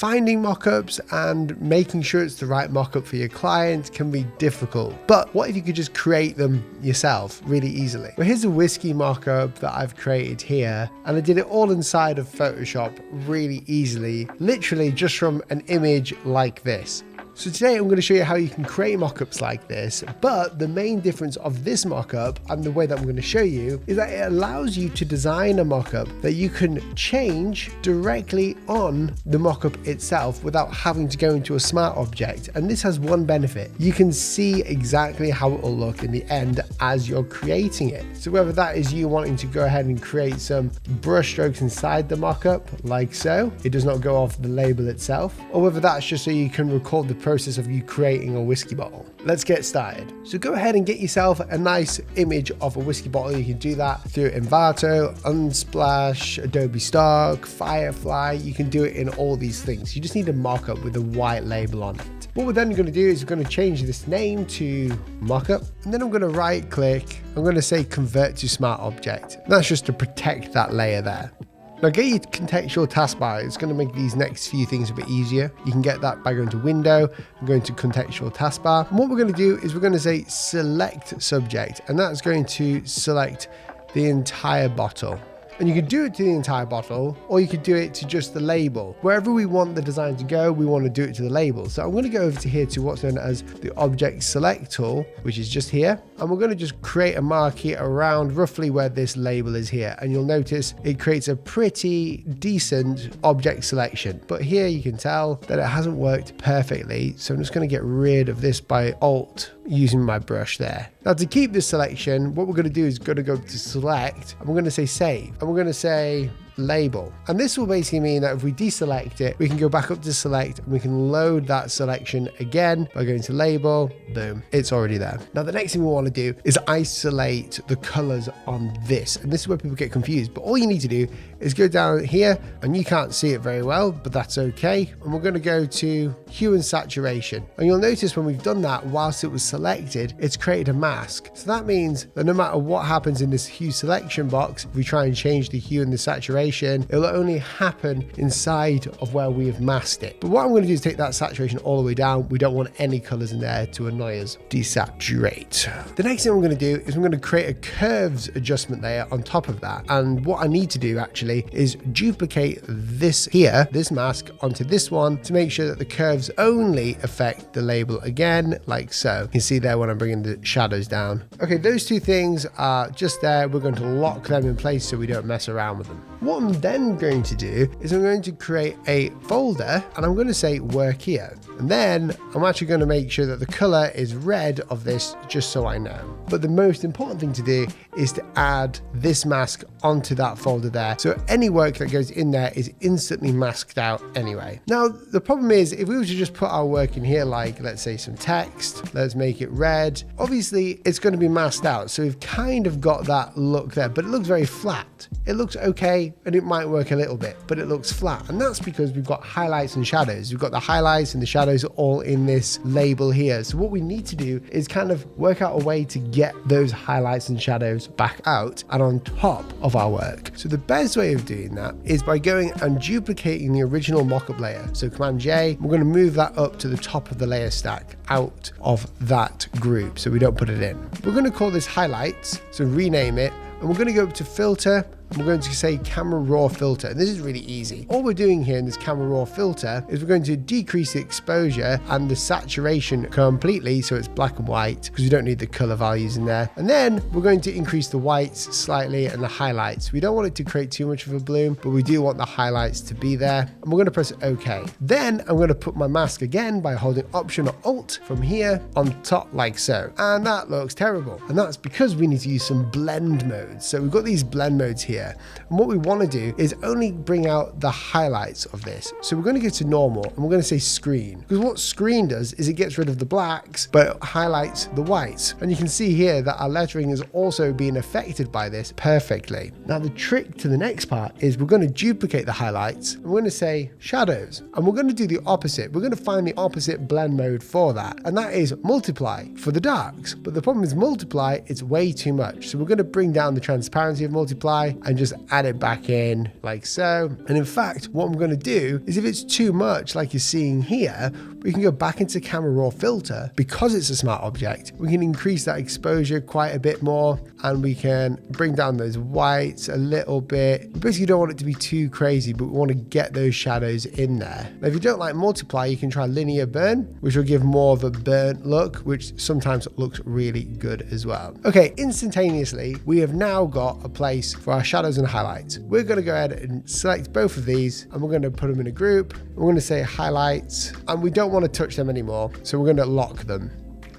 finding mockups and making sure it's the right mockup for your client can be difficult. But what if you could just create them yourself really easily? Well, here's a Whisky mockup that I've created here, and I did it all inside of Photoshop really easily, literally just from an image like this. So today I'm going to show you how you can create mockups like this, but the main difference of this mockup and the way that I'm going to show you is that it allows you to design a mockup that you can change directly on the mockup itself without having to go into a SmartObject. And this has one benefit: you can see exactly how it will look in the end as you're creating it. So whether that is you wanting to go ahead and create some brush strokes inside the mockup like so, it does not go off the label itself, or whether that's just so you can record the process of you creating a whiskey bottle. Let's get started. So go ahead and get yourself a nice image of a whiskey bottle. You can do that through Envato, Unsplash, Adobe Stock, Firefly. You can do it in all these things. You just need a mockup with a white label on it. What we're then going to do is we're going to change this name to Mockup, and then I'm going to right click. I'm going to say convert to SmartObject. That's just to protect that layer there. Now get your contextual taskbar. It's going to make these next few things a bit easier. You can get that by going to Window and going to contextual taskbar. And what we're going to do is we're going to say select subject, and that's going to select the entire bottle. And you could do it to the entire bottle, or you could do it to just the label. Wherever we want the design to go, we want to do it to the label. So I'm going to go over to here to what's known as the Object Select tool, which is just here. And we're going to just create a mark here around roughly where this label is here. And you'll notice it creates a pretty decent object selection. But here you can tell that it hasn't worked perfectly. So I'm just going to get rid of this by Alt using my brush there. Now to keep this selection, what we're going to do is going to go to select, and we're going to say save, and we're going to say label. And this will basically mean that if we deselect it, we can go back up to select and we can load that selection again by going to label. Boom, it's already there. Now the next thing we want to do is isolate the colors on this, and this is where people get confused. But all you need to do is go down here, and you can't see it very well, but that's okay. And we're going to go to hue and saturation, and you'll notice when we've done that, whilst it was selected, it's created a mask. So that means that no matter what happens in this hue selection box, if we try and change the hue and the saturation, it will only happen inside of where we have masked it. But what I'm going to do is take that saturation all the way down. We don't want any colors in there to annoy us. Desaturate. The next thing I'm going to do is I'm going to create a curves adjustment layer on top of that. And what I need to do actually is duplicate this here, this mask, onto this one to make sure that the curves only affect the label again, like so. You can see there when I'm bringing the shadows down. Okay, those two things are just there. We're going to lock them in place so we don't mess around with them. What I'm then going to do is I'm going to create a folder, and I'm going to say work here. And then I'm actually going to make sure that the color is red of this, just so I know. But the most important thing to do is to add this mask onto that folder there. So any work that goes in there is instantly masked out anyway. Now, the problem is if we were to just put our work in here, like let's say some text, let's make it red, obviously it's going to be masked out. So we've kind of got that look there, but it looks very flat. It looks okay, and it might work a little bit, but it looks flat. And that's because we've got highlights and shadows. We've got the highlights and the shadows all in this label here. So what we need to do is kind of work out a way to get those highlights and shadows back out and on top of our work. So the best way of doing that is by going and duplicating the original mockup layer. So Command J, we're going to move that up to the top of the layer stack, out of that group, so we don't put it in. We're going to call this highlights, so rename it, and we're going to go up to filter, and we're going to say camera raw filter. And this is really easy. All we're doing here in this camera raw filter is we're going to decrease the exposure and the saturation completely so it's black and white, because we don't need the color values in there. And then we're going to increase the whites slightly and the highlights. We don't want it to create too much of a bloom, but we do want the highlights to be there. And we're going to press OK. Then I'm going to put my mask again by holding Option or Alt from here on top like so. And that looks terrible. And that's because we need to use some blend modes. So we've got these blend modes here. And what we want to do is only bring out the highlights of this. So we're going to go to normal, and we're going to say screen, because what screen does is it gets rid of the blacks but highlights the whites. And you can see here that our lettering is also being affected by this perfectly. Now the trick to the next part is we're going to duplicate the highlights, and we're going to say shadows, and we're going to do the opposite. We're going to find the opposite blend mode for that, and that is multiply for the darks. But the problem is multiply, it's way too much. So we're going to bring down the transparency of multiply and just add it back in like so. And in fact, what I'm going to do is if it's too much, like you're seeing here, we can go back into camera raw filter. Because it's a smart object, we can increase that exposure quite a bit more, and we can bring down those whites a little bit. We basically don't want it to be too crazy, but we want to get those shadows in there. Now, if you don't like multiply, you can try linear burn, which will give more of a burnt look, which sometimes looks really good as well. Okay, instantaneously, we have now got a place for our shadows and highlights. We're going to go ahead and select both of these, and we're going to put them in a group. We're going to say highlights, and we don't want to touch them anymore, so we're going to lock them.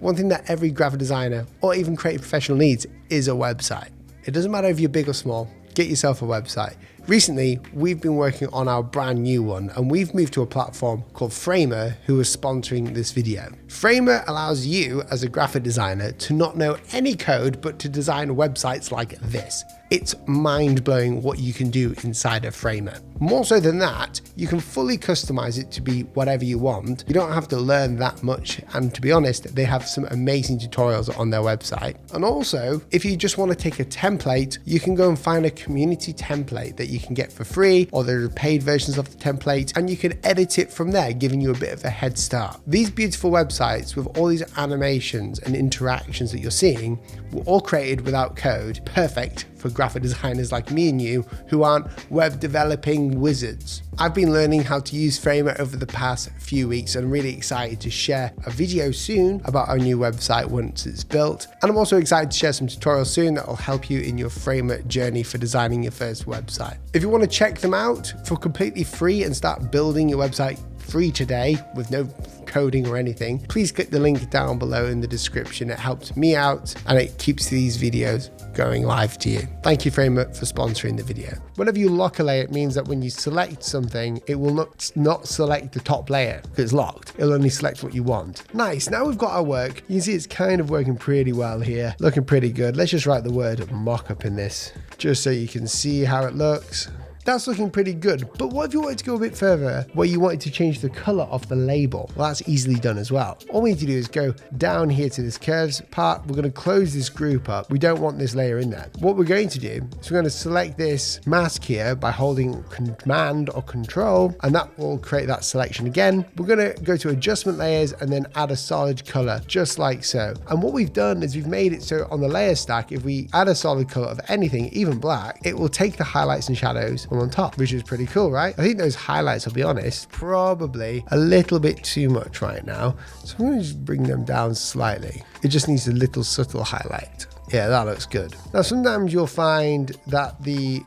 One thing that every graphic designer or even creative professional needs is a website. It doesn't matter if you're big or small, get yourself a website. Recently, we've been working on our brand new one, and we've moved to a platform called Framer, who is sponsoring this video. Framer allows you as a graphic designer to not know any code, but to design websites like this. It's mind-blowing what you can do inside of Framer. More so than that, you can fully customize it to be whatever you want. You don't have to learn that much, and to be honest, they have some amazing tutorials on their website. And also, if you just want to take a template, you can go and find a community template that you can get for free, or there are paid versions of the template, and you can edit it from there, giving you a bit of a head start. These beautiful websites with all these animations and interactions that you're seeing were all created without code, perfect for graphic designers like me and you who aren't web developing wizards. I've been learning how to use Framer over the past few weeks, and I'm really excited to share a video soon about our new website once it's built. And I'm also excited to share some tutorials soon that will help you in your Framer journey for designing your first website. If you want to check them out for completely free and start building your website free today with no coding or anything, please click the link down below in the description. It helps me out and it keeps these videos going live to you. Thank you, Framer, for sponsoring the video. Whenever you lock a layer, it means that when you select something, it will not select the top layer because it's locked. It'll only select what you want. Nice. Now we've got our work. You can see it's kind of working pretty well here. Looking pretty good. Let's just write the word mockup in this just so you can see how it looks. That's looking pretty good, but what if you wanted to go a bit further where you wanted to change the color of the label? Well, that's easily done as well. All we need to do is go down here to this curves part. We're going to close this group up. We don't want this layer in there. What we're going to do is we're going to select this mask here by holding Command or Control, and that will create that selection again. We're going to go to adjustment layers and then add a solid color just like so. And what we've done is we've made it so on the layer stack, if we add a solid color of anything, even black, it will take the highlights and shadows on top, which is pretty cool, right? I think those highlights, I'll be honest, probably a little bit too much right now. So I'm going to just bring them down slightly. It just needs a little subtle highlight. Yeah, that looks good. Now, sometimes you'll find that the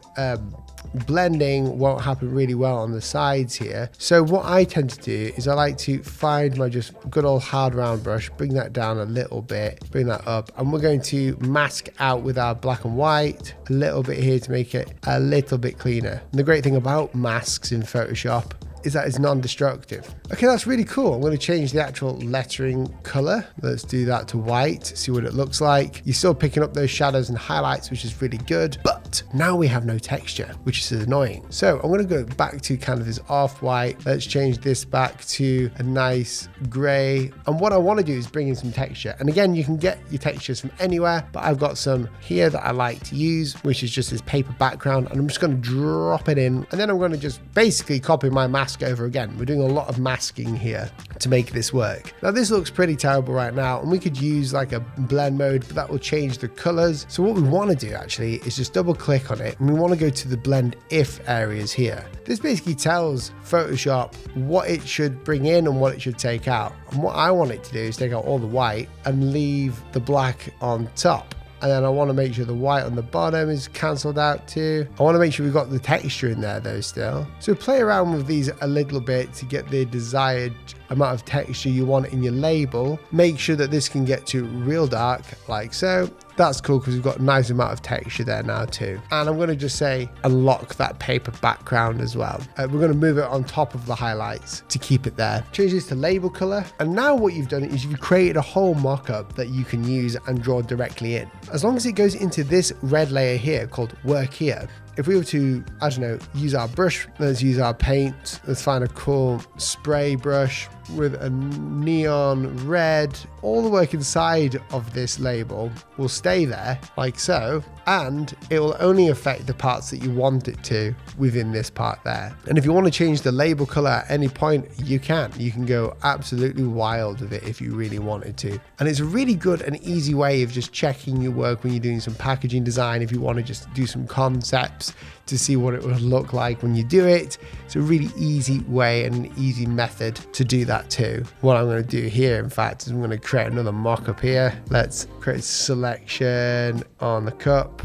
blending won't happen really well on the sides here. So what I tend to do is I like to find my just good old hard round brush, bring that down a little bit, bring that up, and we're going to mask out with our black and white a little bit here to make it a little bit cleaner. And the great thing about masks in Photoshop is that it's non-destructive. Okay, that's really cool. I'm going to change the actual lettering color. Let's do that to white, see what it looks like. You're still picking up those shadows and highlights, which is really good, but now we have no texture, which is annoying. So I'm going to go back to kind of this off-white. Let's change this back to a nice gray. And what I want to do is bring in some texture. And again, you can get your textures from anywhere, but I've got some here that I like to use, which is just this paper background. And I'm just going to drop it in. And then I'm going to just basically copy my mask over again. We're doing a lot of masking here to make this work. Now this looks pretty terrible right now, and we could use like a blend mode, but that will change the colors. So what we want to do actually is just double click on it, and we want to go to the blend if areas here. This basically tells Photoshop what it should bring in and what it should take out. And what I want it to do is take out all the white and leave the black on top. And then I want to make sure the white on the bottom is cancelled out too. I want to make sure we've got the texture in there though still. So play around with these a little bit to get the desired amount of texture you want in your label. Make sure that this can get to real dark like so. That's cool because we've got a nice amount of texture there now too. And I'm going to just say unlock that paper background as well. We're going to move it on top of the highlights to keep it there. Change this to label color. And now what you've done is you've created a whole mockup that you can use and draw directly in. As long as it goes into this red layer here called work here, if we were to, I don't know, use our brush, let's use our paint, let's find a cool spray brush with a neon red. All the work inside of this label will stay there like so, and it will only affect the parts that you want it to within this part there. And if you want to change the label color at any point, you can go absolutely wild with it if you really wanted to. And it's a really good and easy way of just checking your work when you're doing some packaging design. If you want to just do some concepts to see what it would look like when you do it, it's a really easy way and an easy method to do that too. What I'm going to do here, in fact, is I'm going to create another mock-up here. Let's create a selection on the cup.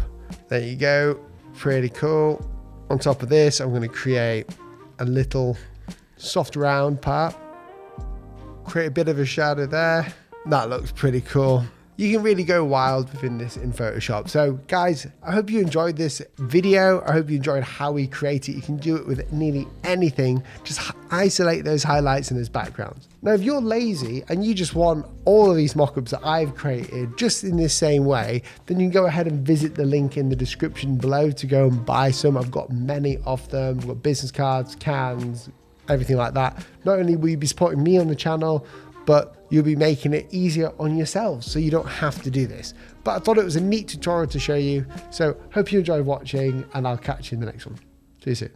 There you go. Pretty cool. On top of this, I'm going to create a little soft round part. Create a bit of a shadow there. That looks pretty cool. You can really go wild within this in Photoshop. So guys, I hope you enjoyed this video. I hope you enjoyed how we create it. You can do it with nearly anything. Just isolate those highlights and those backgrounds. Now, if you're lazy and you just want all of these mockups that I've created just in this same way, then you can go ahead and visit the link in the description below to go and buy some. I've got many of them. I've got business cards, cans, everything like that. Not only will you be supporting me on the channel, but you'll be making it easier on yourselves, so you don't have to do this. But I thought it was a neat tutorial to show you. So hope you enjoyed watching, and I'll catch you in the next one. See you soon.